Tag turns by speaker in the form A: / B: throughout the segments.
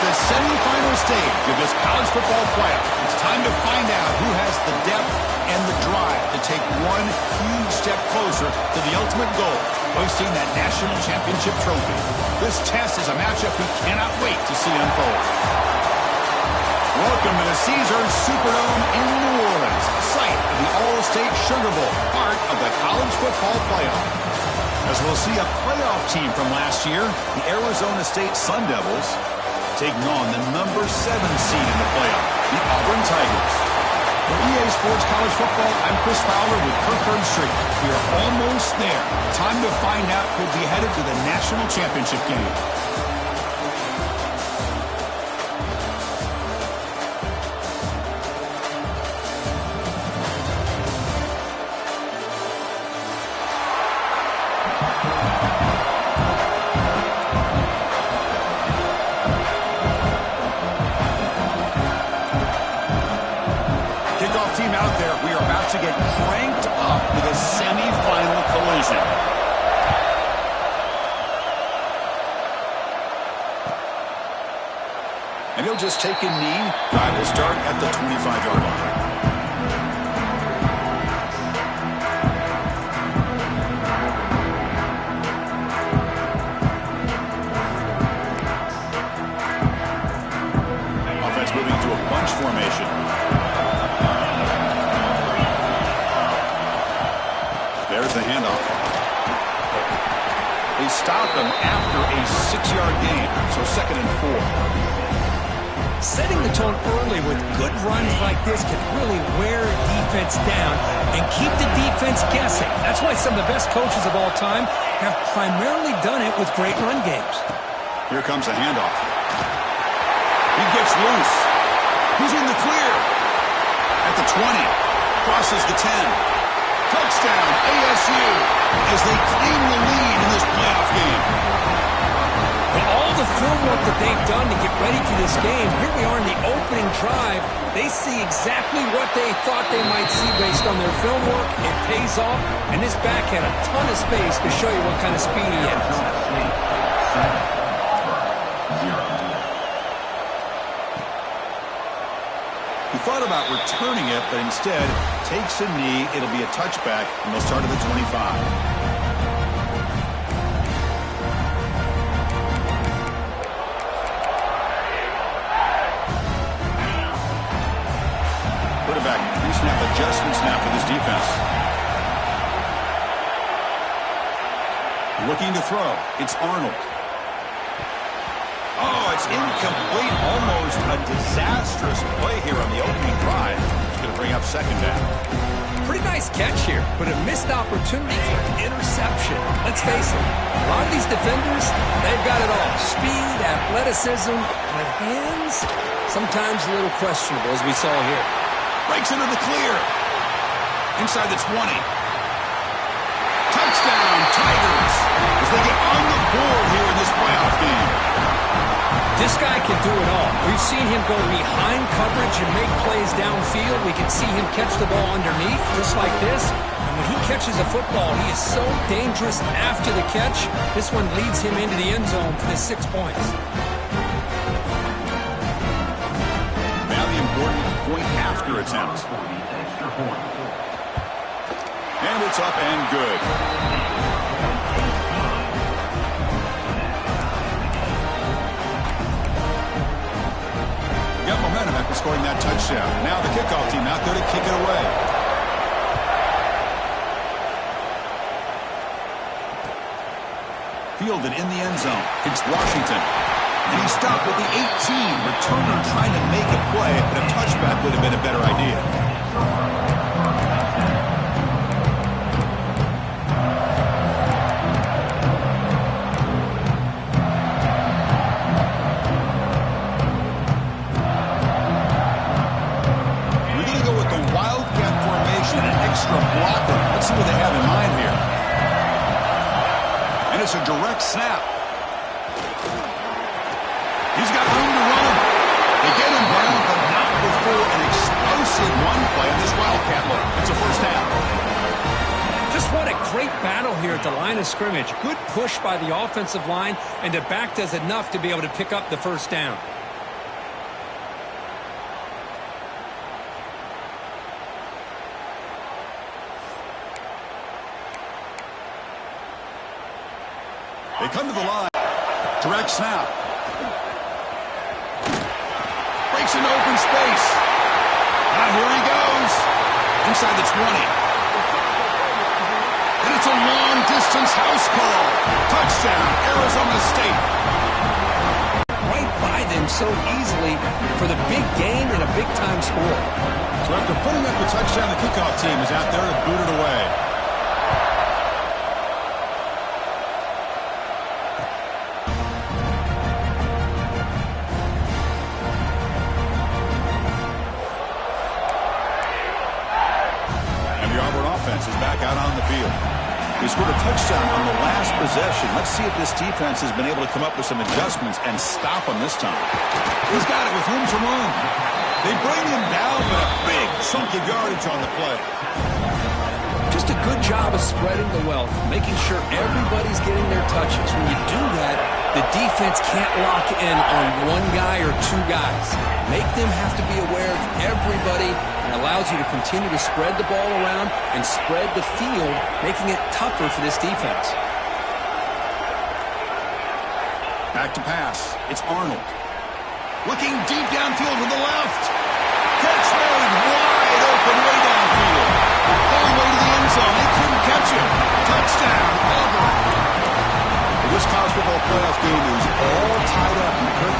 A: the semifinal stage of this college football playoff. It's time to find out who has the depth and the drive to take one huge step closer to the ultimate goal, hoisting that national championship trophy. This test is a matchup we cannot wait to see unfold. Welcome to the Caesars Superdome in New Orleans, site of the All-State Sugar Bowl, part of the college football playoff. As we'll see a playoff team from last year, the Arizona State Sun Devils, taking on the number 7 seed in the playoff, the Auburn Tigers. For EA Sports College Football, I'm Chris Fowler with Kirk Herbstreit. We are almost there. Time to find out who'll be headed to the national championship game. Team out there, we are about to get cranked up with a semi-final collision. And he'll just take a knee. Drive will start at the 25-yard line. Offense moving to a bunch formation. There's the handoff. They stop him after a 6-yard gain, so 2nd and 4.
B: Setting the tone early with good runs like this can really wear defense down and keep the defense guessing. That's why some of the best coaches of all time have primarily done it with great run games.
A: Here comes the handoff. He gets loose. He's in the clear. At the 20. Crosses the 10. Touchdown, ASU, as they claim the lead in this playoff game.
B: With all the film work that they've done to get ready for this game, here we are in the opening drive. They see exactly what they thought they might see based on their film work. It pays off, and this back had a ton of space to show you what kind of speed he has.
A: He thought about returning it, but instead takes a knee. It'll be a touchback, and they'll start at the 25. Quarterback pre-snap adjustment snap for this defense. Looking to throw. It's Arnold. Oh, it's incomplete. Almost a disastrous play here on the opening drive. It's going to bring up 2nd down.
B: Pretty nice catch here, but a missed opportunity for an interception. Let's face it, a lot of these defenders, they've got it all. Speed, athleticism, but hands, sometimes a little questionable, as we saw here.
A: Breaks into the clear. Inside the 20. Touchdown, Tigers, as they get on the board here in this playoff game.
B: This guy can do it all. We've seen him go behind coverage and make plays downfield. We can see him catch the ball underneath, just like this. And when he catches a football, he is so dangerous after the catch. This one leads him into the end zone for the 6 points.
A: Now the important point after attempt. And it's up and good. Got momentum after scoring that touchdown. Now the kickoff team out there to kick it away. Fielded in the end zone. It's Washington. And he stopped with the 18. Returner trying to make a play, but a touchback would have been a better idea. Extra blocker. Let's see what they have in mind here. And it's a direct snap. He's got room to run. They get him down, but not before an explosive run play on this Wildcat look. It's a first down.
B: Just what a great battle here at the line of scrimmage. Good push by the offensive line, and the back does enough to be able to pick up the first down.
A: They come to the line. Direct snap. Breaks into open space. And here he goes. Inside the 20. And it's a long-distance house call. Touchdown, Arizona State.
B: Right by them so easily for the big gain and a big-time score.
A: So after putting up a touchdown, the kickoff team is out there to boot it away. And the Auburn offense is back out on the field. They scored a touchdown on the last possession. Let's see if this defense has been able to come up with some adjustments and stop them this time. He's got it with room to run. They bring him down, but a big chunk of yardage on the play.
B: Just a good job of spreading the wealth, making sure everybody's getting their touches. When you do that, the defense can't lock in on one guy or two guys. Make them have to be aware of everybody, and allows you to continue to spread the ball around and spread the field, making it tougher for this defense.
A: Back to pass. It's Arnold. Looking deep downfield to the left. Catch made wide open way downfield. All the way to the end zone. They couldn't catch him. Touchdown, Auburn. This college football playoff game is all tied up.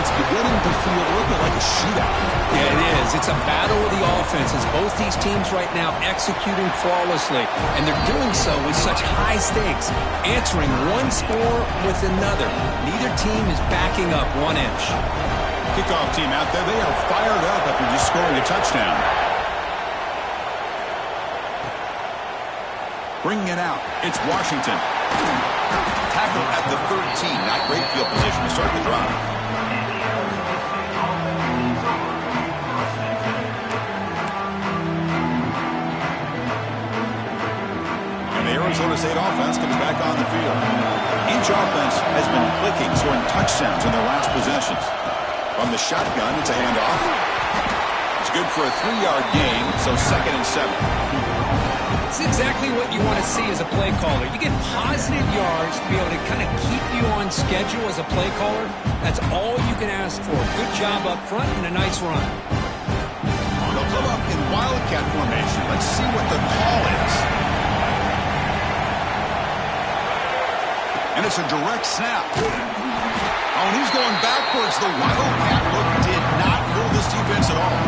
A: It's beginning to feel a little bit like a shootout.
B: Yeah, it is. It's a battle of the offenses. Both these teams right now executing flawlessly, and they're doing so with such high stakes, answering one score with another. Neither team is backing up 1 inch.
A: Kickoff team out there, they are fired up after just scoring a touchdown. Bringing it out, it's Washington. Tackle at the 13, not great field position to start the drive. And the Arizona State offense comes back on the field. Each offense has been clicking, scoring touchdowns in their last possessions. From the shotgun, it's a handoff. It's good for a 3-yard gain, so 2nd and 7.
B: It's exactly what you want to see as a play caller. You get positive yards to be able to kind of keep you on schedule as a play caller. That's all you can ask for. Good job up front and a nice run.
A: They'll come up in Wildcat formation. Let's see what the call is. And it's a direct snap. Oh, and he's going backwards. The Wildcat look did not fool this defense at all.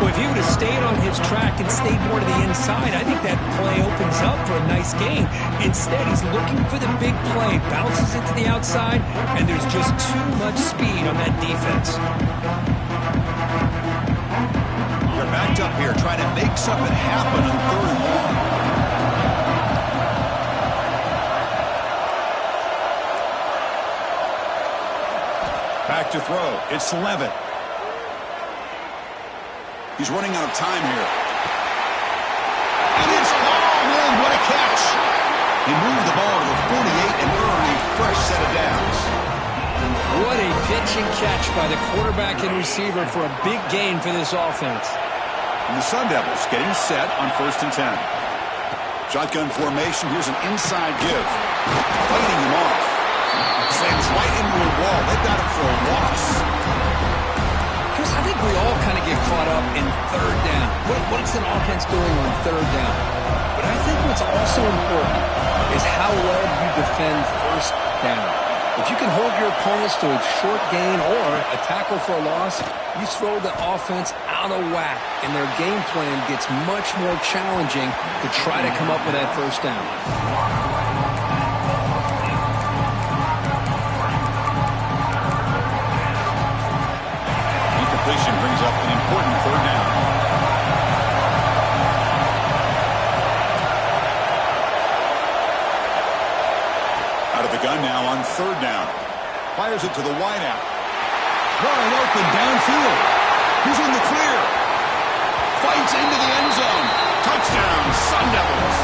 B: Well, if he would have stayed on his track and stayed more to the inside, I think that play opens up for a nice gain. Instead, he's looking for the big play, bounces it to the outside, and there's just too much speed on that defense.
A: They're backed up here trying to make something happen on 3rd and long. Back to throw. It's Levitt. He's running out of time here. And it's man, what a catch. He moved the ball to the 48 and earned a fresh set of downs.
B: What a pitch and catch by the quarterback and receiver for a big gain for this offense.
A: And the Sun Devils getting set on 1st and 10. Shotgun formation. Here's an inside give. Fighting him off. Slams right into a wall. They've got him for a loss.
B: Chris, I think we all kind of get caught up in 3rd down. What is an offense doing on 3rd down? But I think what's also important is how well you defend 1st down. If you can hold your opponents to a short gain or a tackle for a loss, you throw the offense out of whack, and their game plan gets much more challenging to try to come up with that 1st down.
A: Brings up an important 3rd down. Out of the gun now on 3rd down. Fires it to the wideout. Wide open downfield. He's in the clear. Fights into the end zone. Touchdown, Sun Devils.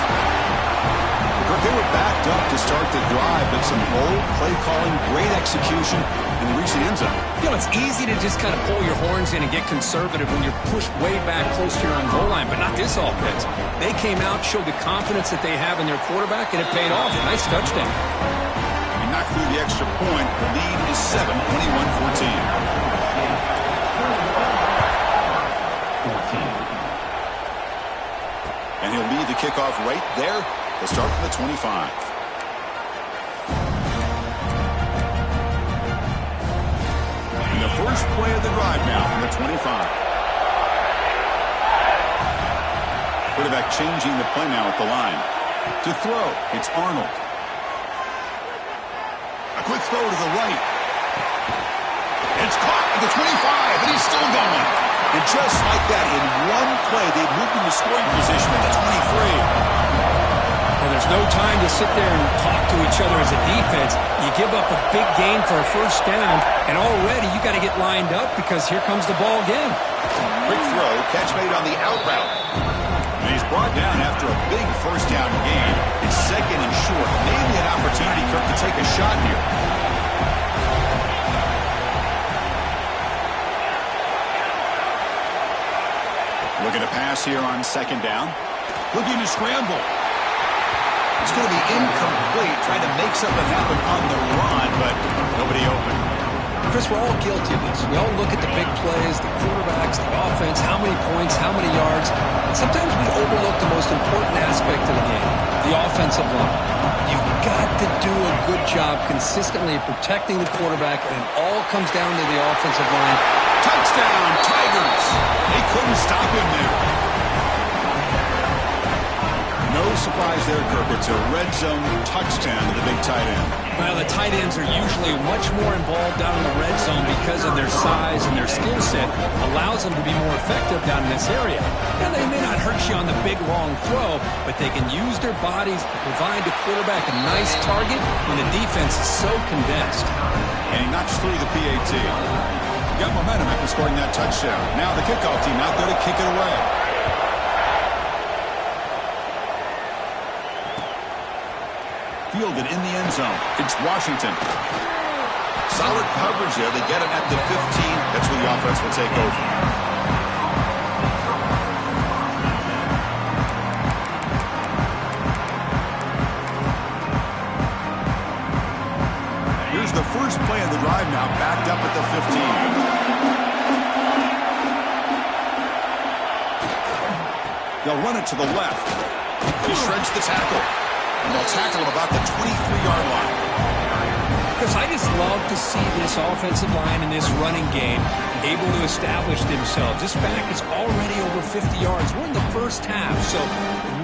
A: They were backed up to start the drive, but some bold play calling, great execution, and they reached the end zone.
B: You know, it's easy to just kind of pull your horns in and get conservative when you're pushed way back close to your own goal line, but not this offense. They came out, showed the confidence that they have in their quarterback, and it paid off. A nice touchdown.
A: half through the extra point. The lead is 7, 21-14. And he'll lead the kickoff right there. They'll start from the 25. And the first play of the drive now from the 25. Quarterback changing the play now at the line. To throw, it's Arnold. A quick throw to the right. It's caught at the 25, and he's still going. And just like that, in one play, they've moved into scoring position at the 23.
B: Well, there's no time to sit there and talk to each other as a defense. You give up a big gain for a first down, and already you got to get lined up because here comes the ball again.
A: Quick throw, catch made on the out route. And he's brought down after a big first down gain. It's second and short. Maybe an opportunity, Kirk, to take a shot here. Looking to pass here on second down. Looking to scramble. It's going to be incomplete, trying to make something happen on the run, but nobody open.
B: Chris, we're all guilty of this. We all look at the big plays, the quarterbacks, the offense, how many points, how many yards. And sometimes we overlook the most important aspect of the game, the offensive line. You've got to do a good job consistently protecting the quarterback, and it all comes down to the offensive line.
A: Touchdown, Tigers! They couldn't stop him there. No surprise there, Kirk. It's a red zone touchdown to the big tight end.
B: Well, the tight ends are usually much more involved down in the red zone because of their size and their skill set allows them to be more effective down in this area. Now, they may not hurt you on the big, long throw, but they can use their bodies to provide the quarterback a nice target when the defense is so condensed.
A: And he knocks through the PAT. Got momentum after scoring that touchdown. Now the kickoff team out there to kick it away. Fielded in the end zone. It's Washington. Solid coverage there. They get it at the 15. That's where the offense will take over. Here's the first play of the drive now, backed up at the 15. They'll run it to the left. He shreds the tackle. And they'll tackle him about the 23-yard line.
B: Because I just love to see this offensive line in this running game able to establish themselves. This back is already over 50 yards. We're in the first half, so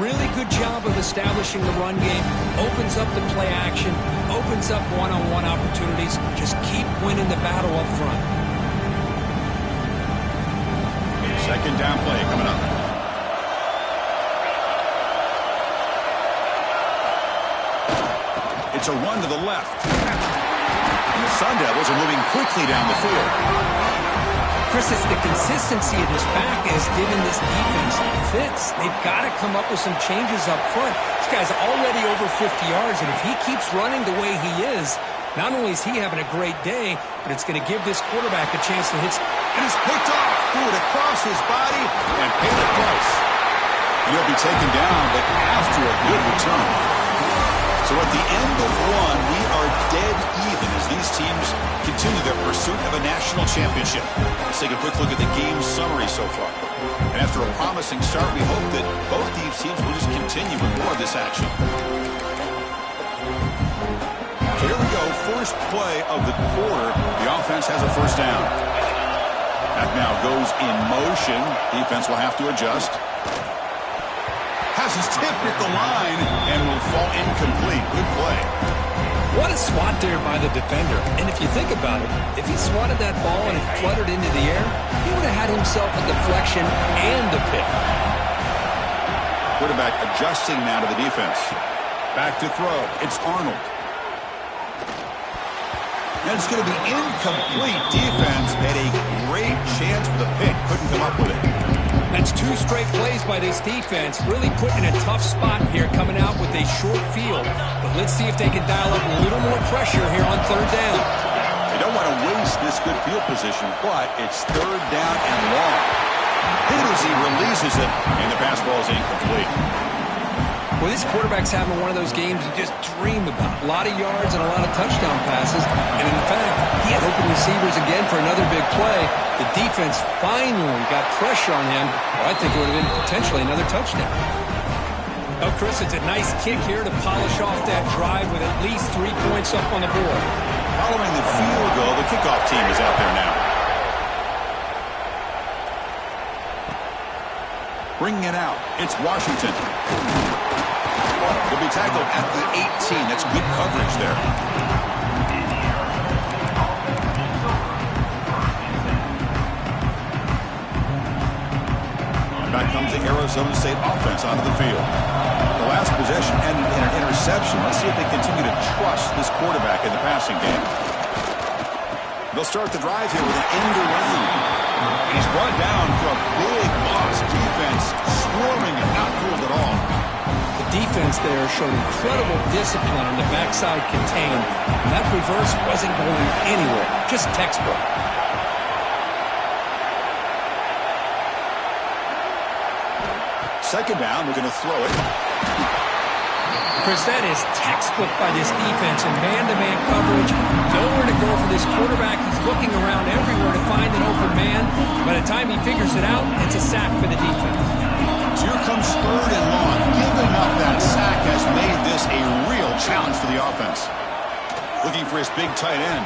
B: really good job of establishing the run game. Opens up the play action, opens up one-on-one opportunities. Just keep winning the battle up front.
A: Second down play coming up. It's a run to the left. And the Sun Devils are moving quickly down the field.
B: Chris, it's the consistency of this back is giving this defense fits. They've got to come up with some changes up front. This guy's already over 50 yards, and if he keeps running the way he is, not only is he having a great day, but it's going to give this quarterback a chance to hit.
A: And it's picked off. Threw it across his body and paid the price. He'll be taken down, but after a good return. So at the end of one, we are dead even as these teams continue their pursuit of a national championship. Let's take a quick look at the game summary so far. And after a promising start, we hope that both these teams will just continue with more of this action. So here we go, first play of the quarter. The offense has a first down. That now goes in motion. Defense will have to adjust. Has his tip at the line and will fall incomplete. Good play.
B: What a swat there by the defender. And if you think about it, if he swatted that ball and it fluttered into the air, he would have had himself a deflection and a pick.
A: Quarterback adjusting now to the defense. Back to throw. It's Arnold. And it's going to be incomplete. Defense had a great chance for the pick. Couldn't come up with it.
B: That's two straight plays by this defense. Really put in a tough spot here coming out with a short field. But let's see if they can dial up a little more pressure here on third down.
A: They don't want to waste this good field position, but it's third down and long. Hit as he releases it, and the pass ball is incomplete.
B: Well, this quarterback's having one of those games you just dream about. A lot of yards and a lot of touchdown passes. And in fact, he had open receivers again for another big play. The defense finally got pressure on him. Well, I think it would have been potentially another touchdown. Oh, Chris, it's a nice kick here to polish off that drive with at least 3 points up on the board.
A: Following the field goal, the kickoff team is out there now. Bringing it out, it's Washington. Will be tackled at the 18. That's good coverage there. Back comes the Arizona State offense onto the field. The last possession ended in an interception. Let's see if they continue to trust this quarterback in the passing game. They'll start the drive here with an end around. He's brought down for a big loss. Defense swarming and not fooled at all.
B: The defense there showed incredible discipline on the backside contain. And that reverse wasn't going anywhere. Just textbook.
A: Second down, we're going to throw it.
B: Chris, that is textbook by this defense in man-to-man coverage. Nowhere to go for this quarterback. He's looking around everywhere to find an open man. By the time he figures it out, it's a sack for the defense.
A: So here comes third and long. Giving up that sack has made this a real challenge for the offense. Looking for his big tight end.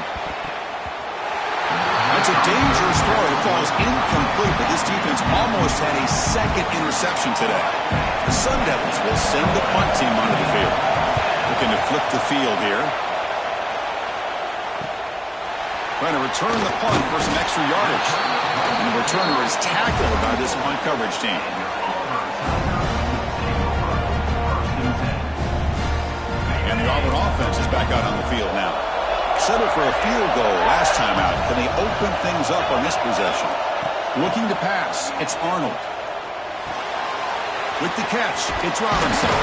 A: That's a dangerous throw. It falls incomplete, but this defense almost had a second interception today. The Sun Devils will send the punt team onto the field. Looking to flip the field here. Trying to return the punt for some extra yardage. And the returner is tackled by this punt coverage team. And the Auburn offense is back out on the field now. Settled for a field goal last time out. Can they open things up on this possession? Looking to pass. It's Arnold. With the catch, it's Robinson.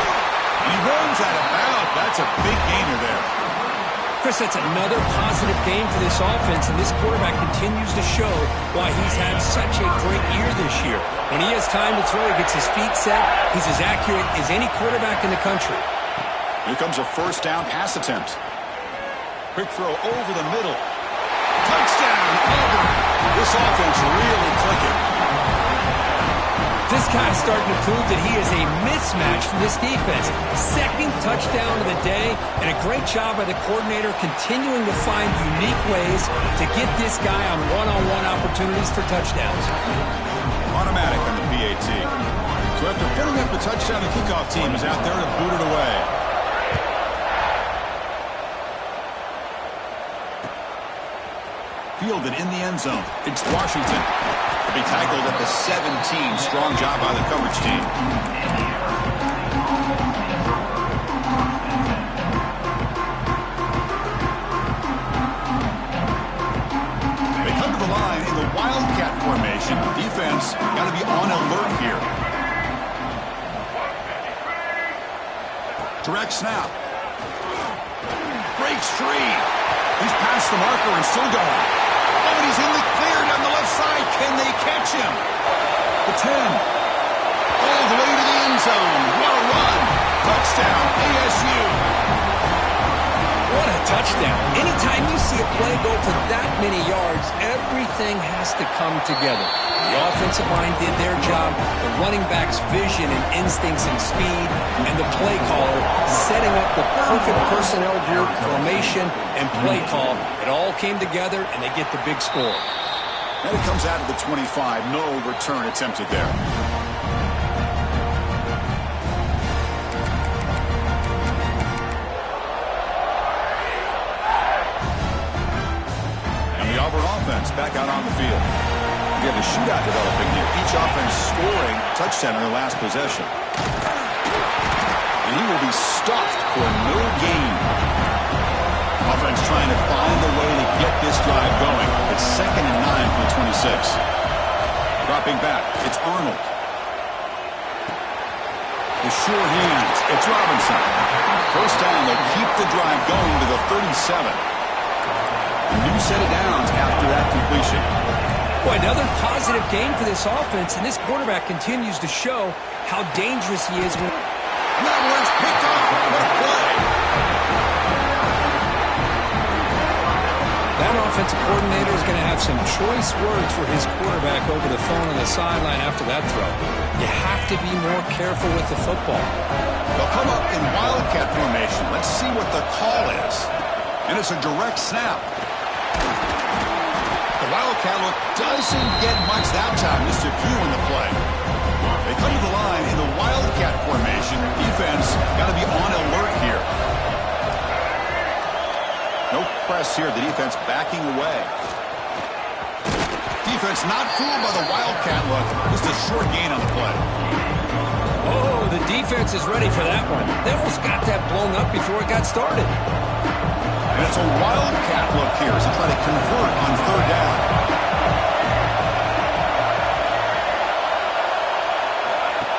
A: He runs out of bounds. That's a big gainer there.
B: Chris, that's another positive game for this offense, and this quarterback continues to show why he's had such a great year this year. When he has time to throw, he gets his feet set. He's as accurate as any quarterback in the country.
A: Here comes a first down pass attempt. Quick throw over the middle. Touchdown, Auburn. This offense really clicking.
B: This guy's starting to prove that he is a mismatch for this defense. Second touchdown of the day, and a great job by the coordinator continuing to find unique ways to get this guy on one-on-one opportunities for touchdowns.
A: Automatic on the PAT. So after filling up the touchdown, the kickoff team is out there to boot it away. Fielded in the end zone. It's Washington. Be tackled at the 17. Strong job by the coverage team. They come to the line in the Wildcat formation. Defense got to be on alert here. Direct snap. Breaks free. He's past the marker and still going. Oh, and he's in the clear down the left side. Can they catch him? The 10. All the way to the end zone. What a run. Touchdown, ASU.
B: What a touchdown. Anytime you see a play go for that many yards, everything has to come together. The offensive line did their job, the running back's vision and instincts and speed, and the play caller setting up the perfect personnel group, formation, and play call. It all came together, and they get the big score.
A: And it comes out of the 25. No return attempted there. And the Auburn offense back out on the field. We have a shootout developing here. Each offense scoring a touchdown in their last possession. And he will be stuffed for no gain. Offense trying to find a way to get this drive going. It's 2nd and 9 for the 26. Dropping back, it's Arnold. The sure hands, it's Robinson. First down, they'll keep the drive going to the 37. A new set of downs after that completion.
B: Boy, another positive game for this offense, and this quarterback continues to show how dangerous he is.
A: Now it's picked up. What a play.
B: That offensive coordinator is going to have some choice words for his quarterback over the phone on the sideline after that throw. You have to be more careful with the football.
A: They'll come up in wildcat formation. Let's see what the call is. And it's a direct snap. The wildcat look doesn't get much that time. Just a few in the play. They come to the line in the wildcat formation. Defense got to be on alert here. No press here. The defense backing away. Defense not fooled by the wildcat look. Just a short gain on the play.
B: Oh, the defense is ready for that one. They almost got that blown up before it got started.
A: And it's a wildcat look here as they try to convert on third down.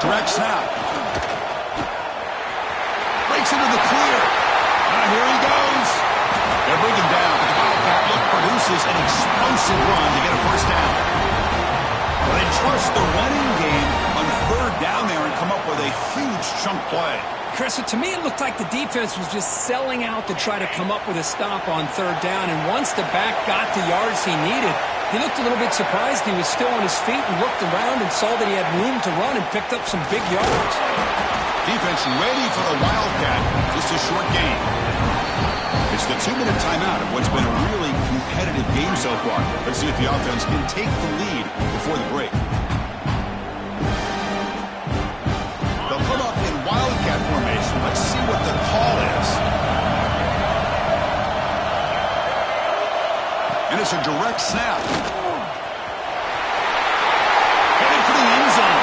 A: Direct snap. Breaks into the clear. And here he goes. They're bringing down. But the wildcat look produces an explosive run to get a first down. Well, they trust the running game on third down there and come up with a huge chunk play.
B: Chris, to me, it looked like the defense was just selling out to try to come up with a stop on third down. And once the back got the yards he needed, he looked a little bit surprised. He was still on his feet and looked around and saw that he had room to run and picked up some big yards.
A: Defense ready for the wildcat. Just a short gain. It's the 2-minute timeout of what's been a really competitive game so far. Let's see if the offense can take the lead before the break. They'll come up in wildcat formation. Let's see what the call is. And it's a direct snap. Headed for the end zone.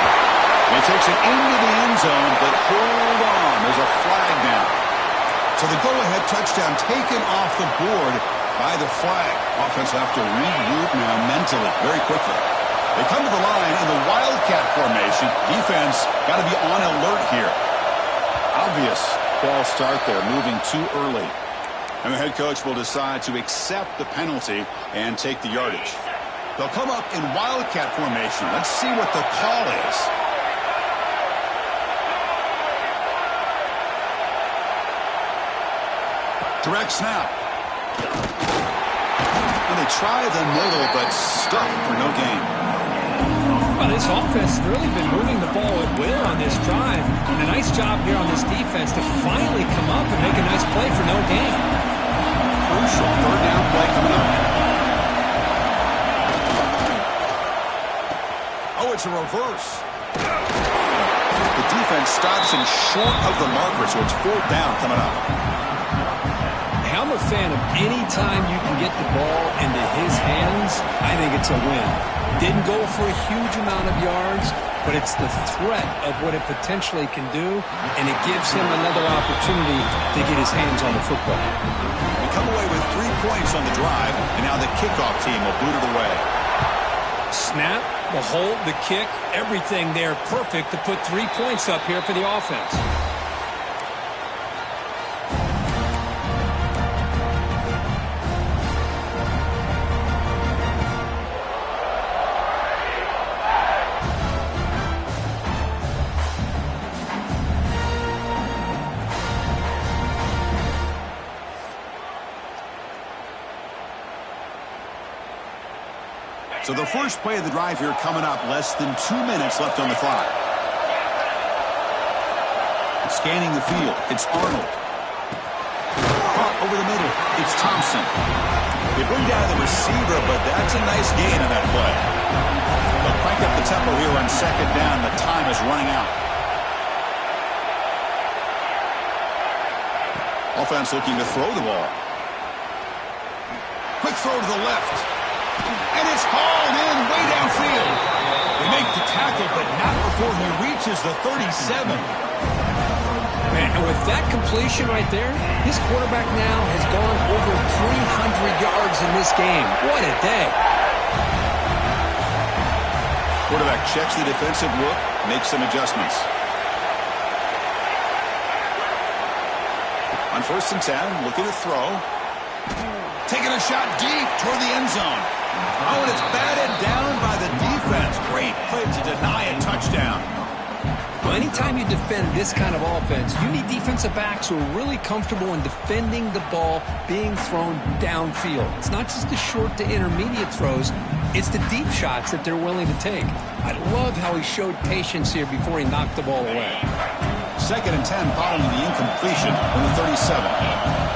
A: He takes it into the end zone, but hold on. There's a flag now. So the go-ahead touchdown taken off the board by the flag. Offense will have to regroup now mentally very quickly. They come to the line in the wildcat formation. Defense got to be on alert here. Obvious false start there, moving too early. And the head coach will decide to accept the penalty and take the yardage. They'll come up in wildcat formation. Let's see what the call is. Direct snap. And they try the middle, but stuck for no gain.
B: Well, this offense has really been moving the ball at will on this drive. And a nice job here on this defense to finally come up and make a nice play for no gain.
A: Crucial third down play coming up. Oh, it's a reverse. The defense stops him short of the marker, so it's fourth down coming up.
B: I'm a fan of any time you can get the ball into his hands. I think it's a win. Didn't go for a huge amount of yards, but it's the threat of what it potentially can do, and it gives him another opportunity to get his hands on the football.
A: We come away with 3 points on the drive, and now the kickoff team will boot it away.
B: Snap, the hold, the kick, everything there perfect to put 3 points up here for the offense.
A: So the first play of the drive here coming up, less than 2 minutes left on the clock. Scanning the field, it's Arnold. Caught over the middle, it's Thompson. They bring down the receiver, but that's a nice gain on that play. They'll crank up the tempo here on second down. The time is running out. Offense looking to throw the ball. Quick throw to the left. And it's hauled in way downfield. They make the tackle, but not before he reaches the 37.
B: Man, and with that completion right there, his quarterback now has gone over 300 yards in this game. What a day.
A: Quarterback checks the defensive look, makes some adjustments. On 1st and 10, looking to throw. Taking a shot deep toward the end zone. Oh, and it's batted down by the defense. Great play to deny a touchdown.
B: Well, anytime you defend this kind of offense, you need defensive backs who are really comfortable in defending the ball being thrown downfield. It's not just the short to intermediate throws, it's the deep shots that they're willing to take. I love how he showed patience here before he knocked the ball away.
A: 2nd and 10 following the incompletion on the 37.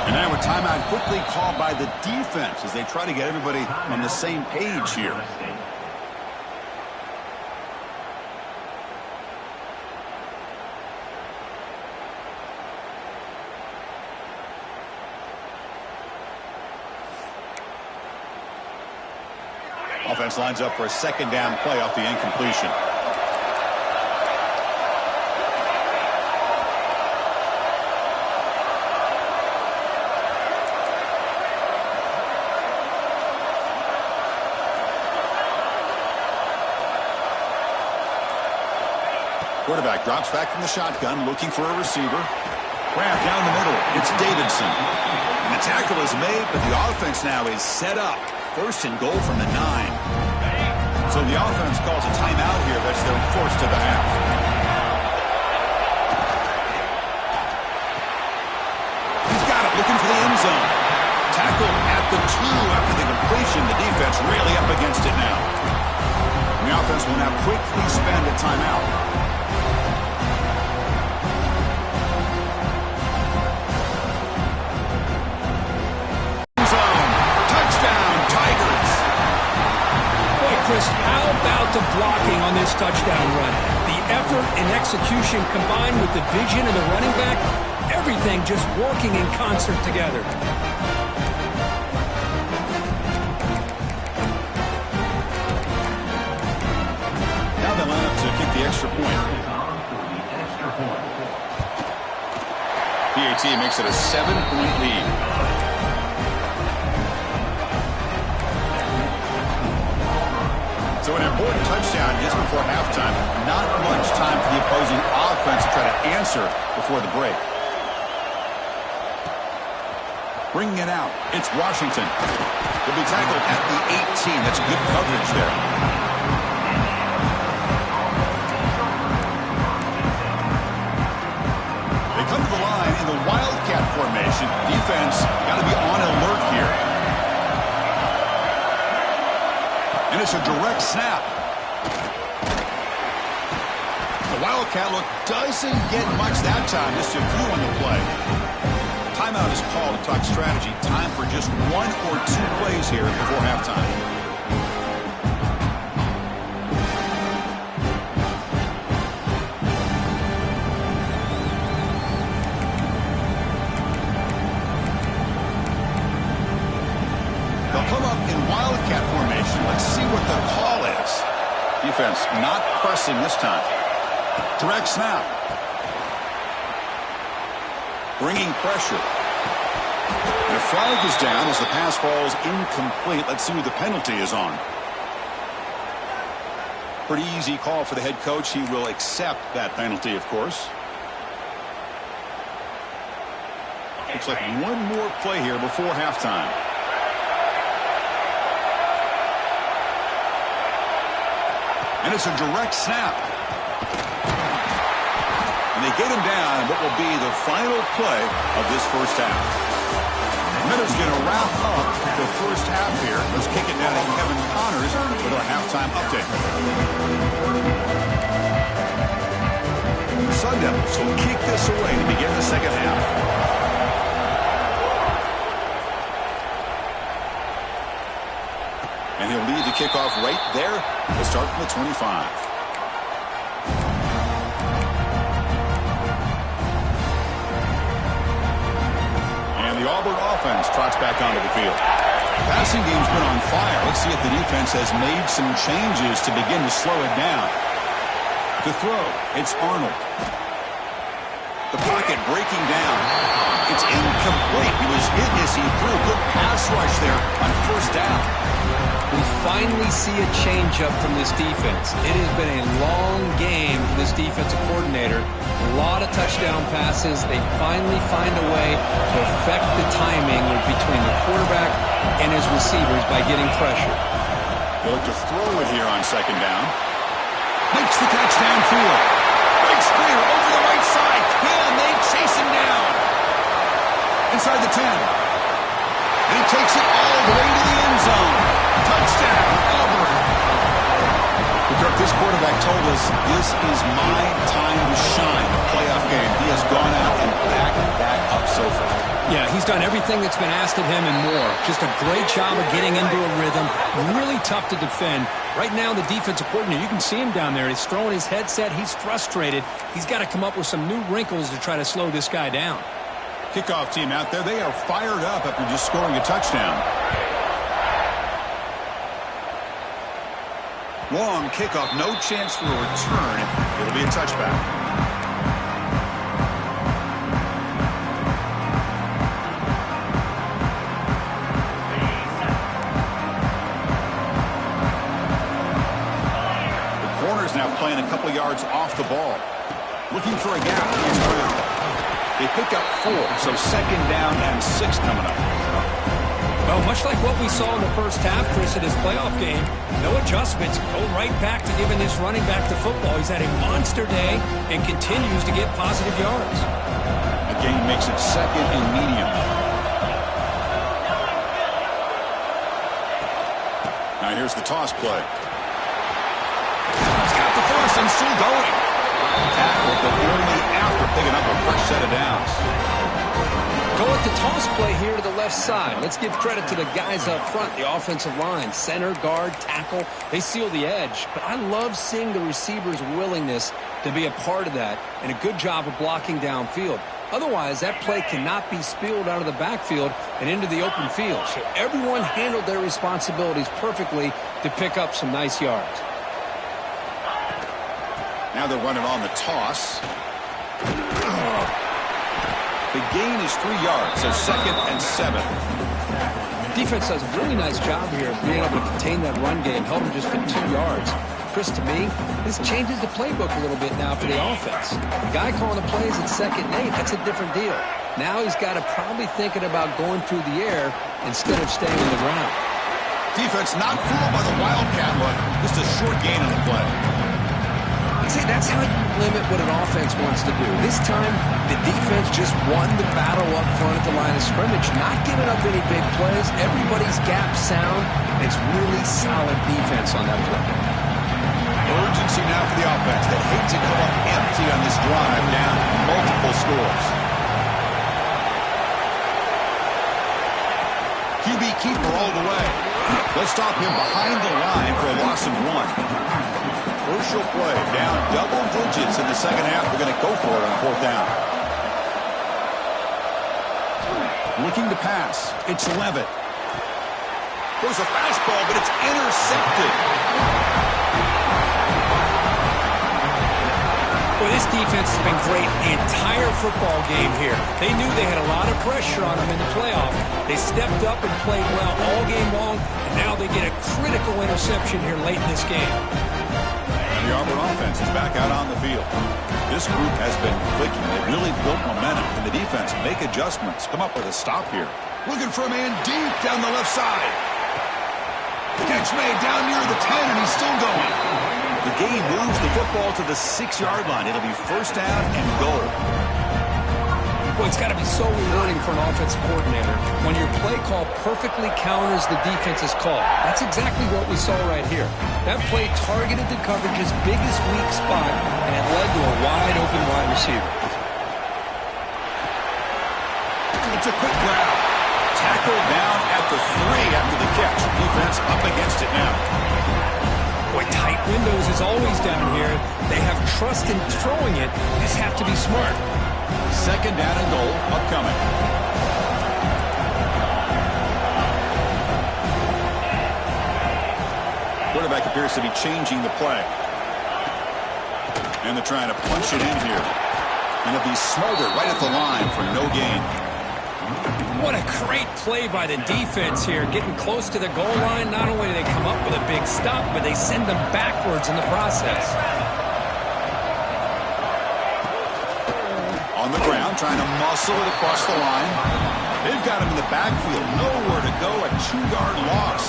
A: And now a timeout quickly called by the defense as they try to get everybody on the same page here. Offense lines up for a 2nd down play off the incompletion. Quarterback drops back from the shotgun, looking for a receiver. Grab down the middle. It's Davidson. And the tackle is made, but the offense now is set up. 1st and goal from the 9. So the offense calls a timeout here. That's their 1st of the half. He's got it, looking for the end zone. Tackle at the 2 after the completion. The defense really up against it now. And the offense will now quickly spend a timeout.
B: Chris, how about the blocking on this touchdown run? The effort and execution combined with the vision of the running back, everything just working in concert together.
A: Now they line up to kick the extra point. PAT makes it a 7-point lead. So an important touchdown just before halftime. Not much time for the opposing offense to try to answer before the break. Bringing it out, it's Washington. He'll be tackled at the 18. That's good coverage there. They come to the line in the Wildcat formation. Defense got to be on alert here. And it's a direct snap. The Wildcat look doesn't get much that time. Just a few on the play. Timeout is called to talk strategy. Time for just 1 or 2 plays here before halftime. They'll come up in Wildcat formation. Let's see what the call is. Defense not pressing this time. Direct snap. Bringing pressure. And a flag is down as the pass falls incomplete. Let's see who the penalty is on. Pretty easy call for the head coach. He will accept that penalty, of course. Looks like one more play here before halftime. And it's a direct snap. And they get him down in what will be the final play of this first half. And that is going to wrap up the first half here. Let's kick it down to Kevin Connors with our halftime update. Sun Devils will kick this away to begin the second half. And he'll lead the kickoff right there. We'll start from the 25. And the Auburn offense trots back onto the field. The passing game's been on fire. Let's see if the defense has made some changes to begin to slow it down. To throw, it's Arnold. The pocket breaking down. It's incomplete. He was hit as he threw. Good pass rush there on first down.
B: We finally see a change-up from this defense. It has been a long game for this defensive coordinator. A lot of touchdown passes. They finally find a way to affect the timing between the quarterback and his receivers by getting pressure.
A: They'll look to throw it here on second down. Makes the catch downfield. Makes clear over the right side. Can they chase him down? Inside the 10. And he takes it all the way to the end zone. Touchdown, Auburn. Kirk, this quarterback told us this is my time to shine. A playoff game. He has gone out and backed that up so far.
B: Yeah, he's done everything that's been asked of him and more. Just a great job of getting into a rhythm. Really tough to defend. Right now, the defensive coordinator, you can see him down there. He's throwing his headset. He's frustrated. He's got to come up with some new wrinkles to try to slow this guy down.
A: Kickoff team out there. They are fired up after just scoring a touchdown. Long kickoff. No chance for a return. It'll be a touchback. Now playing a couple yards off the ball. Looking for a gap against Brown. They pick up 4, so second down and 6 coming up.
B: Well, much like what we saw in the first half, Chris, in his playoff game, no adjustments. Go right back to giving this running back the football. He's had a monster day and continues to get positive yards.
A: Again, makes it second and medium. Now here's the toss play. And still going. Tackle, but only after picking up a fresh set of downs.
B: Go with the toss play here to the left side. Let's give credit to the guys up front, the offensive line, center, guard, tackle. They seal the edge. But I love seeing the receiver's willingness to be a part of that and a good job of blocking downfield. Otherwise, that play cannot be spilled out of the backfield and into the open field. So everyone handled their responsibilities perfectly to pick up some nice yards.
A: Now they're running on the toss. The gain is 3 yards, so second and 7.
B: Defense does a really nice job here of being able to contain that run game, held them just for 2 yards. Chris, to me, this changes the playbook a little bit now for the offense. The guy calling the plays at 2nd and 8, that's a different deal. Now he's got to probably thinking about going through the air instead of staying on the ground.
A: Defense not fooled by the Wildcat look. Just a short gain on the play.
B: See, that's how you limit what an offense wants to do. This time, the defense just won the battle up front at the line of scrimmage, not giving up any big plays. Everybody's gap sound. It's really solid defense on that play.
A: Urgency now for the offense. They hate to come up empty on this drive, down multiple scores. QB keeper all the way. Let's stop him behind the line for a loss of 1. Crucial play, down double digits in the second half. They're going to go for it on 4th down. Looking to pass. It's Levitt. There's a fastball, but it's intercepted.
B: Well, this defense has been great the entire football game here. They knew they had a lot of pressure on them in the playoff. They stepped up and played well all game long, and now they get a critical interception here late in this game.
A: The Auburn offense is back out on the field. This group has been clicking. They really built momentum. And the defense make adjustments. Come up with a stop here. Looking for a man deep down the left side. The catch made down near the 10, and he's still going. The game moves the football to the 6-yard line. It'll be 1st down and goal.
B: Well, it's got to be so rewarding for an offensive coordinator when your play call perfectly counters the defense's call. That's exactly what we saw right here. That play targeted the coverage's biggest weak spot, and it led to a wide-open wide receiver.
A: It's a quick grab. Tackle down at the 3 after the catch. Defense up against it now.
B: Boy, tight windows is always down here. They have trust in throwing it. Just have to be smart.
A: 2nd down and goal upcoming. Quarterback appears to be changing the play. And they're trying to punch it in here. And it'll be smothered right at the line for no gain.
B: What a great play by the defense here. Getting close to the goal line, not only do they come up with a big stop, but they send them backwards in the process.
A: On the ground, trying to muscle it across the line. They've got him in the backfield. Nowhere to go. A 2-yard loss.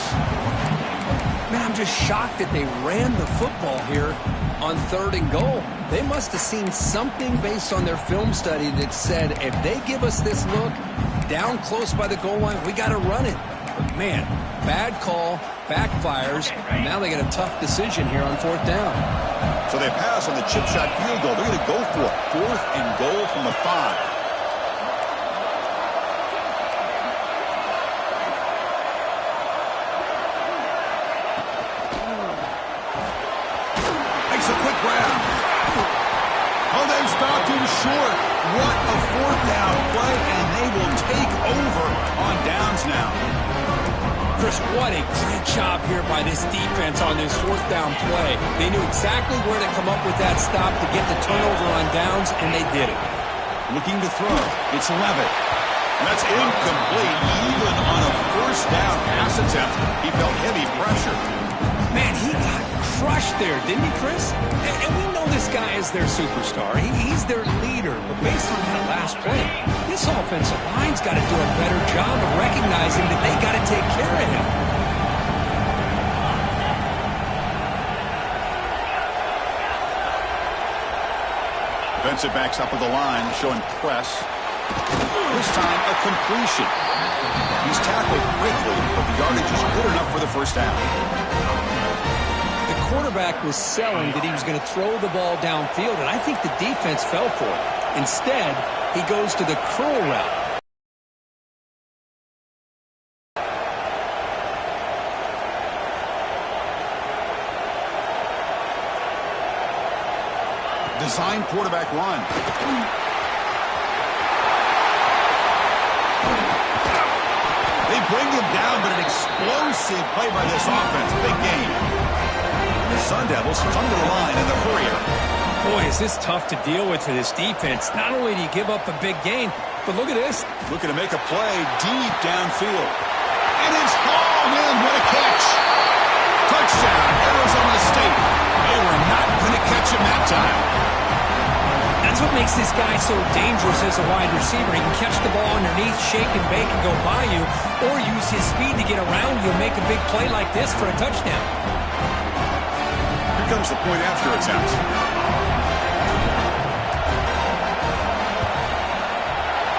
B: Man, I'm just shocked that they ran the football here on 3rd and goal. They must have seen something based on their film study that said, if they give us this look down close by the goal line, we got to run it. But man, bad call, backfires. Now they get a tough decision here on 4th down.
A: So they pass on the chip shot field goal. They're going to go for it. 4th and goal from the 5. A quick grab. Oh, they've stopped him short. What a 4th down play, and they will take over on downs now.
B: Chris, what a great job here by this defense on this 4th down play. They knew exactly where to come up with that stop to get the turnover on downs, and they did it.
A: Looking to throw. It's Levitt. That's incomplete. Even on a 1st down pass attempt, he felt heavy pressure.
B: Man, he got crushed there, didn't he, Chris? And we know this guy is their superstar. He's their leader. But based on that last play, this offensive line's got to do a better job of recognizing that they got to take care of him.
A: Defensive backs up with the line, showing press. This time, a completion. He's tackled quickly, but the yardage is good enough for the 1st down.
B: Quarterback was selling that he was going to throw the ball downfield, and I think the defense fell for it. Instead, he goes to the curl route.
A: Design quarterback run. They bring him down, but an explosive play by this offense. Big game. The Sun Devils come to the line in the hurrier.
B: Boy, is this tough to deal with for this defense. Not only do you give up a big gain, but look at this.
A: Looking to make a play deep downfield. And it's oh man, what a catch. Touchdown, Arizona State. They were not going to catch him that time.
B: That's what makes this guy so dangerous as a wide receiver. He can catch the ball underneath, shake and bake and go by you, or use his speed to get around you and make a big play like this for a touchdown.
A: Here comes the point after attempt.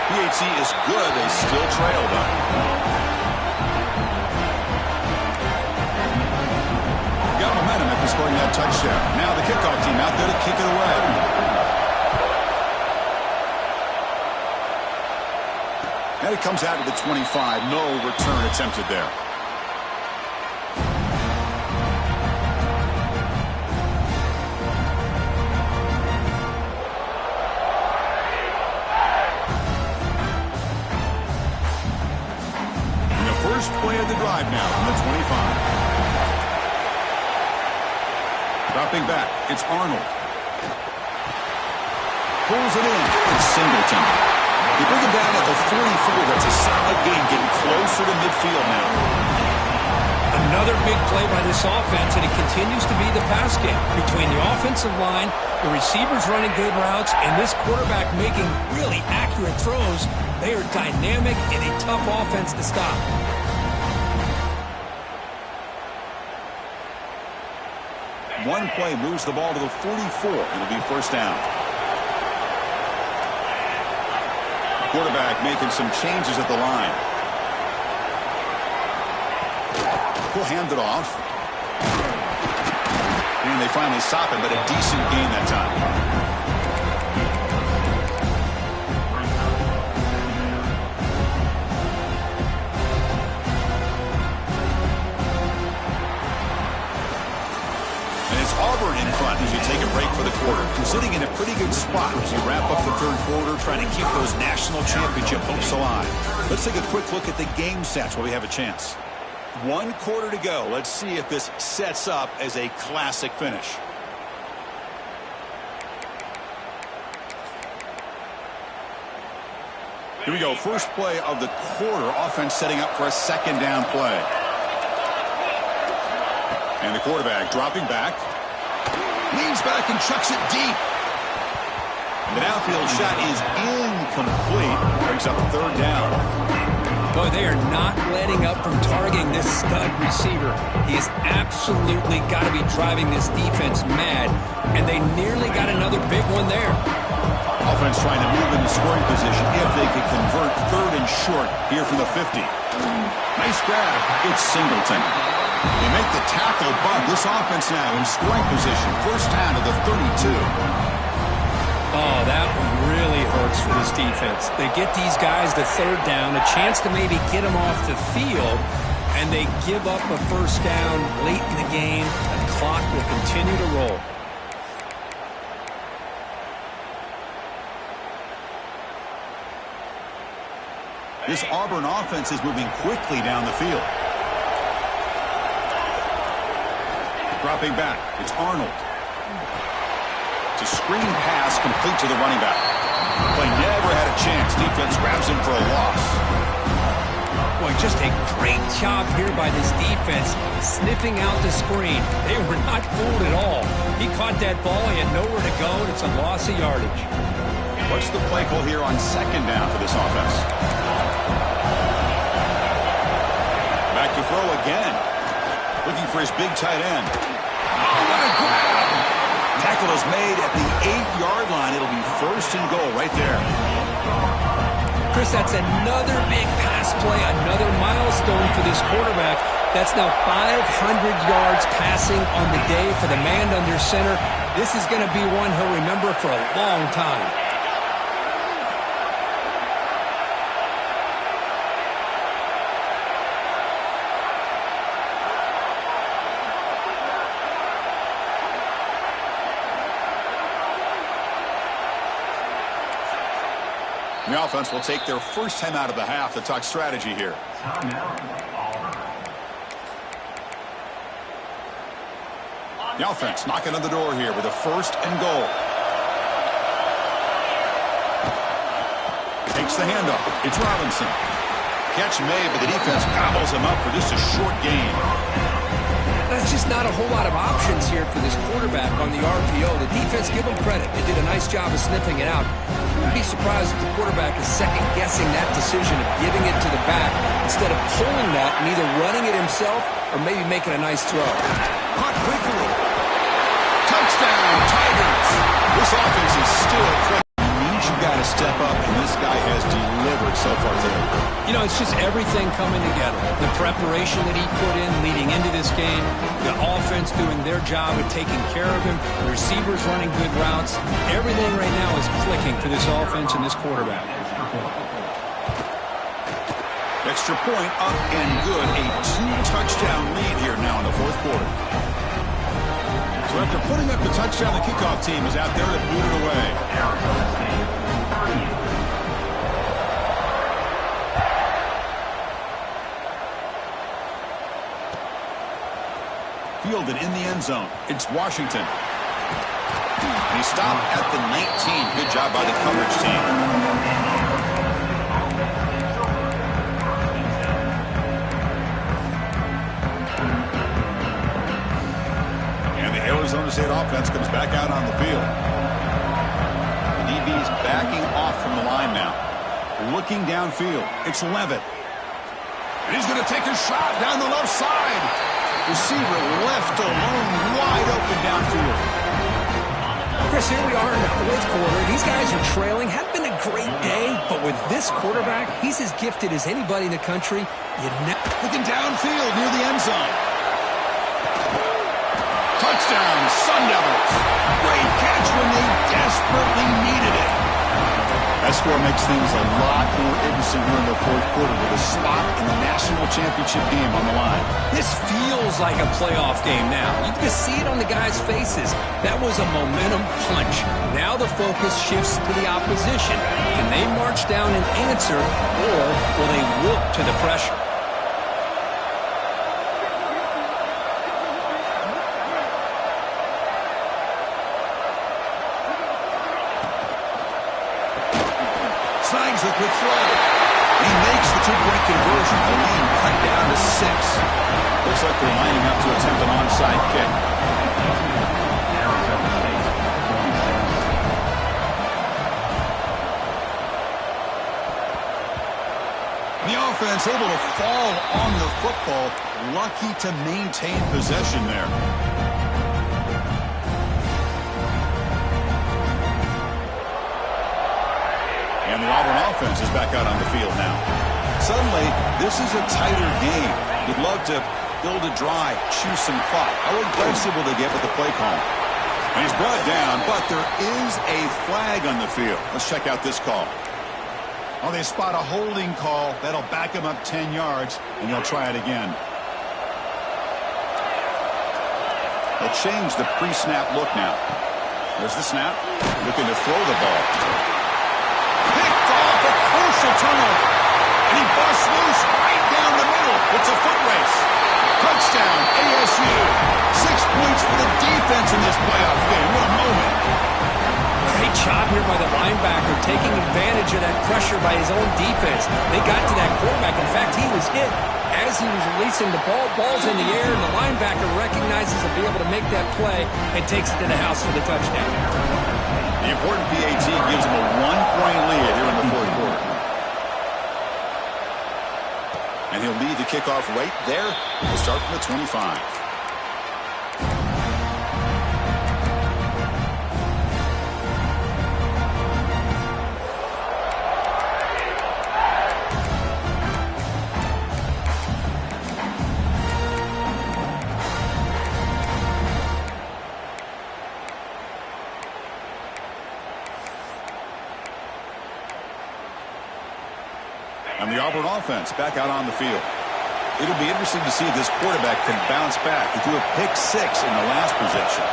A: PAT is good. They still trail, though. Got momentum after scoring that touchdown. Now the kickoff team out there to kick it away. And it comes out to the 25. No return attempted there. First play of the drive now from the 25. Dropping back, it's Arnold. Pulls it in, it's Singleton. They bring him down at the 44. That's a solid gain, getting closer to midfield now.
B: Another big play by this offense, and it continues to be the pass game. Between the offensive line, the receivers running good routes, and this quarterback making really accurate throws, they are dynamic and a tough offense to stop.
A: One play moves the ball to the 44. It'll be 1st down. Quarterback making some changes at the line. He'll hand it off. And they finally stop him, but a decent gain that time. Auburn in front as you take a break for the quarter. Sitting in a pretty good spot as you wrap up the 3rd quarter, trying to keep those national championship hopes alive. Let's take a quick look at the game stats while we have a chance. 1 quarter to go. Let's see if this sets up as a classic finish. Here we go. First play of the quarter. Offense setting up for a 2nd down play. And the quarterback dropping back. Leans back and chucks it deep. The downfield shot is incomplete. Brings up 3rd down.
B: Boy, they are not letting up from targeting this stud receiver. He's absolutely got to be driving this defense mad, and they nearly got another big one there.
A: Offense trying to move into scoring position if they could convert 3rd and short here from the 50. Nice grab. It's Singleton. They make the tackle, but this offense now in scoring position. First down to the 32.
B: Oh, that one really hurts for this defense. They get these guys to 3rd down, a chance to maybe get them off the field, and they give up a first down late in the game. The clock will continue to roll.
A: This Auburn offense is moving quickly down the field. Dropping back, it's Arnold. It's a screen pass complete to the running back. Play never had a chance. Defense grabs him for a loss.
B: Boy, just a great job here by this defense, sniffing out the screen. They were not fooled at all. He caught that ball. He had nowhere to go, and it's a loss of yardage.
A: What's the play call here on 2nd down for this offense? Back to throw again. Looking for his big tight end. Oh, what a grab! Tackle is made at the 8-yard line. It'll be 1st and goal right there.
B: Chris, that's another big pass play, another milestone for this quarterback. That's now 500 yards passing on the day for the man under center. This is going to be one he'll remember for a long time.
A: The offense will take their first time out of the half to talk strategy here. The offense knocking on the door here with a 1st and goal. Takes the handoff. It's Robinson. Catch made, but the defense gobbles him up for just a short gain.
B: That's just not a whole lot of options here for this quarterback on the RPO. The defense, give them credit. They did a nice job of sniffing it out. I'd be surprised if the quarterback is second-guessing that decision of giving it to the back instead of pulling that and either running it himself or maybe making a nice throw.
A: Caught quickly. Touchdown, Tigers. This offense is still crazy. You got to step up, and this guy has delivered so far today.
B: You know, it's just everything coming together. The preparation that he put in leading into this game, the offense doing their job of taking care of him, the receivers running good routes. Everything right now is clicking for this offense and this quarterback.
A: Extra point up and good. A 2-touchdown lead here now in the 4th quarter. So after putting up the touchdown, the kickoff team is out there to boot it away. Fielded in the end zone. It's Washington. He stopped at the 19. Good job by the coverage team. And the Arizona State offense comes back out on the field. DB's backing off from the line now. Looking downfield. It's Levitt. And he's going to take a shot down the left side. Receiver left alone, wide open downfield.
B: Chris, here we are in the 4th quarter. These guys are trailing. Had been a great day, but with this quarterback, he's as gifted as anybody in the country.
A: Looking downfield near the end zone. Touchdown, Sun Devils. Great catch when they desperately needed it. That score makes things a lot more interesting here in the 4th quarter with a spot in the national championship game on the line.
B: This feels like a playoff game now. You can see it on the guys' faces. That was a momentum punch. Now the focus shifts to the opposition. Can they march down and answer, or will they look to the pressure?
A: Signs the quick throw. He makes the 2-point conversion. The lead cut down to 6. Looks like they're lining up to attempt an onside kick. The offense defense able to fall on the football. Lucky to maintain possession there. And the Auburn offense is back out on the field now. Suddenly, this is a tighter game. You'd love to build a drive, choose some clock. How aggressive will they get with the play call? And he's brought down, but there is a flag on the field. Let's check out this call. Oh, they spot a holding call. That'll back him up 10 yards, and they'll try it again. They'll change the pre-snap look now. There's the snap. Looking to throw the ball. Picked off, a crucial turnover. And he busts loose right down the middle. It's a foot race. Touchdown, ASU. 6 points for the defense in this playoff game. What a moment.
B: Great job here by the linebacker, taking advantage of that pressure by his own defense. They got to that quarterback. In fact, he was hit as he was releasing the ball. Ball's in the air, and the linebacker recognizes he'll be able to make that play and takes it to the house for the touchdown.
A: The important PAT gives him a 1-point lead here in the fourth quarter. And he'll lead the kickoff right there. He'll start from the 25. And the Auburn offense back out on the field. It'll be interesting to see if this quarterback can bounce back. He threw a pick 6 in the last possession.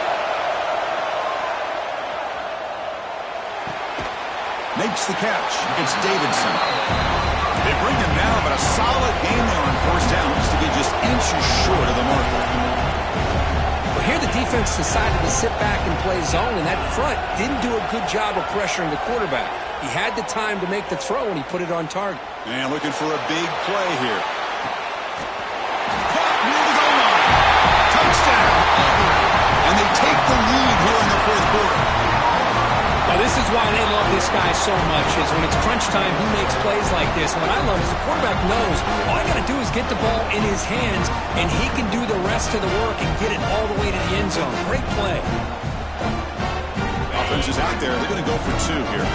A: Makes the catch. It's Davidson. They bring him down, but a solid game there on first down. Looks to be just inches short of the marker.
B: Well, here the defense decided to sit back and play zone, and that front didn't do a good job of pressuring the quarterback. He had the time to make the throw, and he put it on target.
A: And looking for a big play here. Caught near the goal line. Touchdown, Auburn. And they take the lead here in the fourth quarter.
B: Now, this is why they love this guy so much, is when it's crunch time, he makes plays like this. And what I love is the quarterback knows all I got to do is get the ball in his hands, and he can do the rest of the work and get it all the way to the end zone. Great play.
A: Offense is out there. They're going to go for 2 here.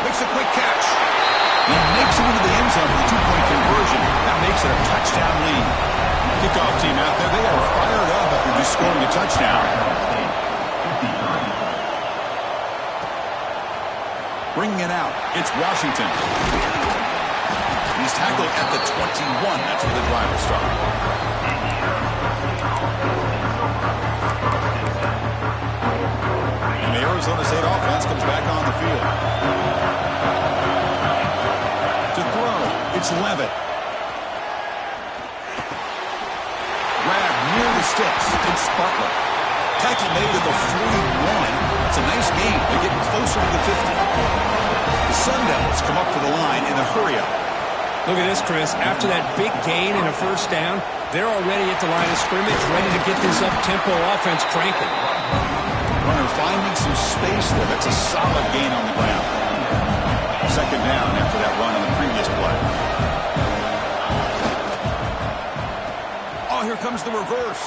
A: Makes a quick catch. He makes it into the end zone for the 2-point conversion. That makes it a touchdown lead. Kickoff team out there. They are fired up after just scoring a touchdown. Bringing it out. It's Washington. He's tackled at the 21. That's where the drive will start. And the Arizona State offense comes back on the field. To throw, it's Levitt. Grab near the sticks. It's Butler. Tackle made at the 41. It's a nice gain. They're getting closer to the 50. The Sun Devils come up to the line in a hurry-up.
B: Look at this, Chris. After that big gain and a first down, they're already at the line of scrimmage, ready to get this up-tempo offense cranking.
A: Runner finding some space there. That's a solid gain on the ground. Second down after that run on the previous play. Oh, here comes the reverse.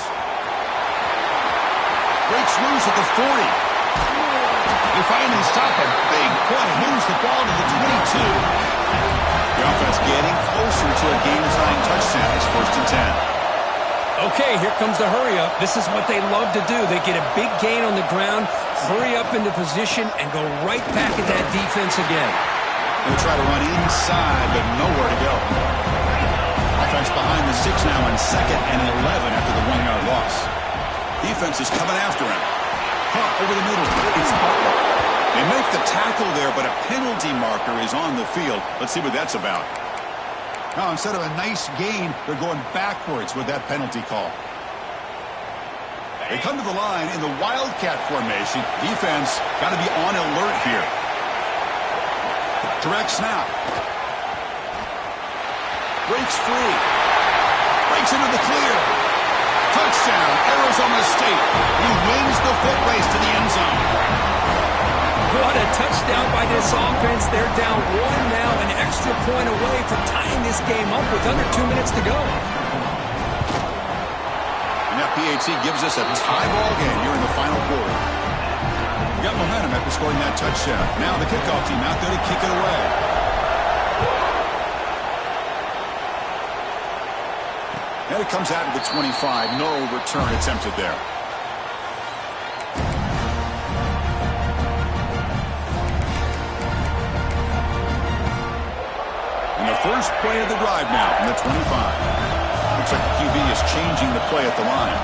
A: Breaks loose at the 40. They finally stop a big play. Moves the ball to the 22. The offense getting closer to a game-tying touchdown. It's 1st and 10.
B: Okay, here comes the hurry-up. This is what they love to do. They get a big gain on the ground, hurry up into position, and go right back at that defense again.
A: They'll try to run inside, but nowhere to go. Offense behind the 6 now on 2nd and 11 after the 1-yard loss. Defense is coming after him. Caught over the middle. It's Butler. They make the tackle there, but a penalty marker is on the field. Let's see what that's about. Now, instead of a nice gain, they're going backwards with that penalty call. They come to the line in the Wildcat formation. Defense got to be on alert here. Direct snap. Breaks free. Breaks into the clear. Touchdown, Arizona State. He wins the foot race to the end zone.
B: What a touchdown by this offense. They're down one now, an extra point away from tying this game up with under 2 minutes to go.
A: And that PAT gives us a tie ball game here in the final quarter. We got momentum after scoring that touchdown. Now the kickoff team out there to kick it away. And it comes out to the 25. No return attempted there. And the first play of the drive now from the 25. Looks like the QB is changing the play at the line.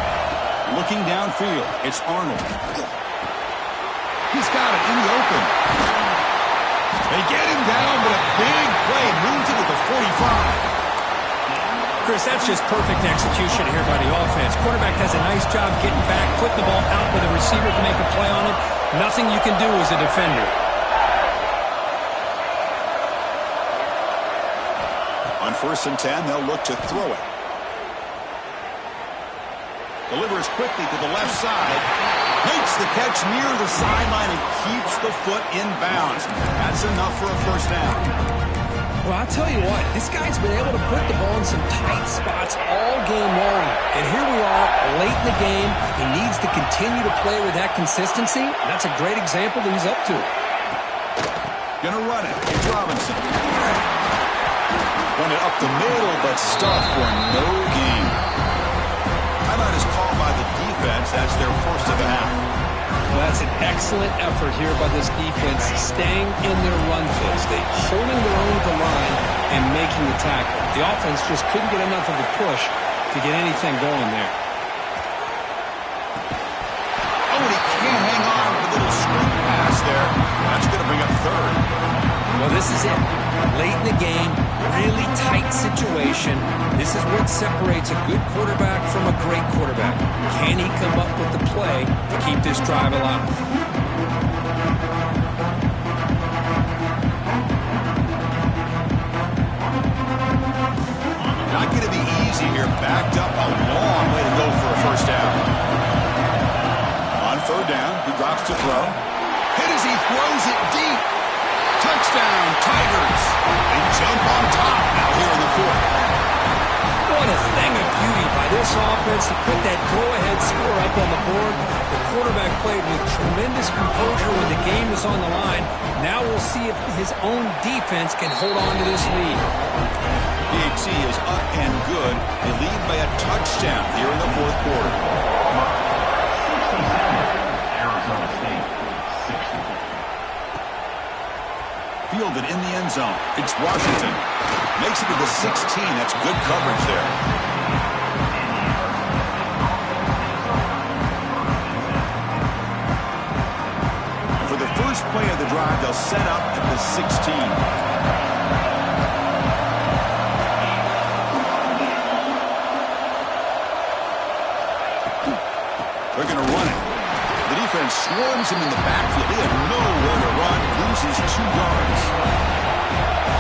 A: Looking downfield, it's Arnold. He's got it in the open. They get him down, but a big play moves it to the 45.
B: Chris, that's just perfect execution here by the offense. Quarterback does a nice job getting back, putting the ball out where the receiver can make a play on it. Nothing you can do as a defender.
A: On 1st and 10, they'll look to throw it. Delivers quickly to the left side. Makes the catch near the sideline and keeps the foot in bounds. That's enough for a first down.
B: Well, I'll tell you what, this guy's been able to put the ball in some tight spots all game long. And here we are, late in the game. He needs to continue to play with that consistency. That's a great example that he's up to.
A: Gonna run it. It's Robinson. Run it up the middle, but stuffed for no gain. Timeout is called by the defense. That's their first of the half.
B: Well, that's an excellent effort here by this defense, staying in their run phase. They holding their own at the line and making the tackle. The offense just couldn't get enough of a push to get anything going there.
A: Oh, and he can't hang on with a little screen pass there. That's going to bring up third.
B: Well, this is it. Late in the game, really tight situation. This is what separates a good quarterback from a great quarterback. Can he come up with the play to keep this drive alive?
A: Not going to be easy here. Backed up a long way to go for a first down. On 3rd down, he drops to throw. Hit as he throws it deep. Touchdown, Tigers. They jump on top now here in the 4th.
B: What a thing of beauty by this offense to put that go-ahead score up on the board. The quarterback played with tremendous composure when the game was on the line. Now we'll see if his own defense can hold on to this lead.
A: PAT is up and good. They lead by a touchdown here in the 4th quarter.
C: Arizona State.
A: Fielded in the end zone. It's Washington. Makes it to the 16. That's good coverage there. For the first play of the drive, they'll set up at the 16. They're going to run it. The defense swarms him in the backfield. He had nowhere to run. Loses 2 yards.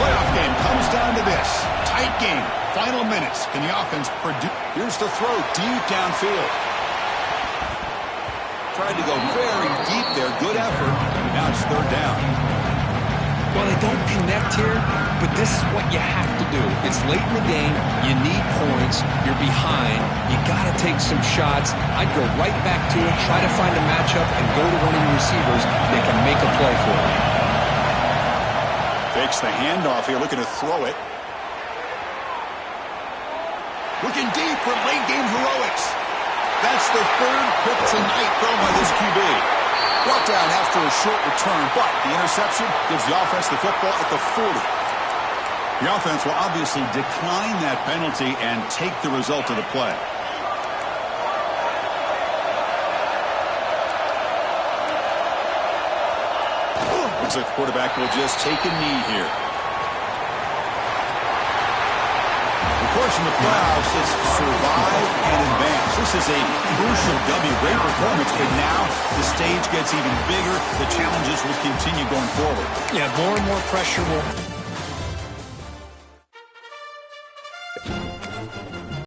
A: Playoff game comes down to this. Tight game. Final minutes. Can the offense produce? Here's the throw deep downfield. Tried to go very deep there. Good effort. Now it's 3rd down.
B: Well, they don't connect here, but this is what you have to do. It's late in the game. You need points. You're behind. You got to take some shots. I'd go right back to it, try to find a matchup, and go to one of your receivers that can make a play for it.
A: Fakes the handoff here, looking to throw it. Looking deep for late game heroics. That's the 3rd pick tonight thrown by this QB. Brought down after a short return, but the interception gives the offense the football at the 40. The offense will obviously decline that penalty and take the result of the play. Looks like the quarterback will just take a knee here. Of course, in the playoffs, it's survive and advance. This is a crucial W. Great performance, but now the stage gets even bigger. The challenges will continue going forward.
B: Yeah, more and more pressure will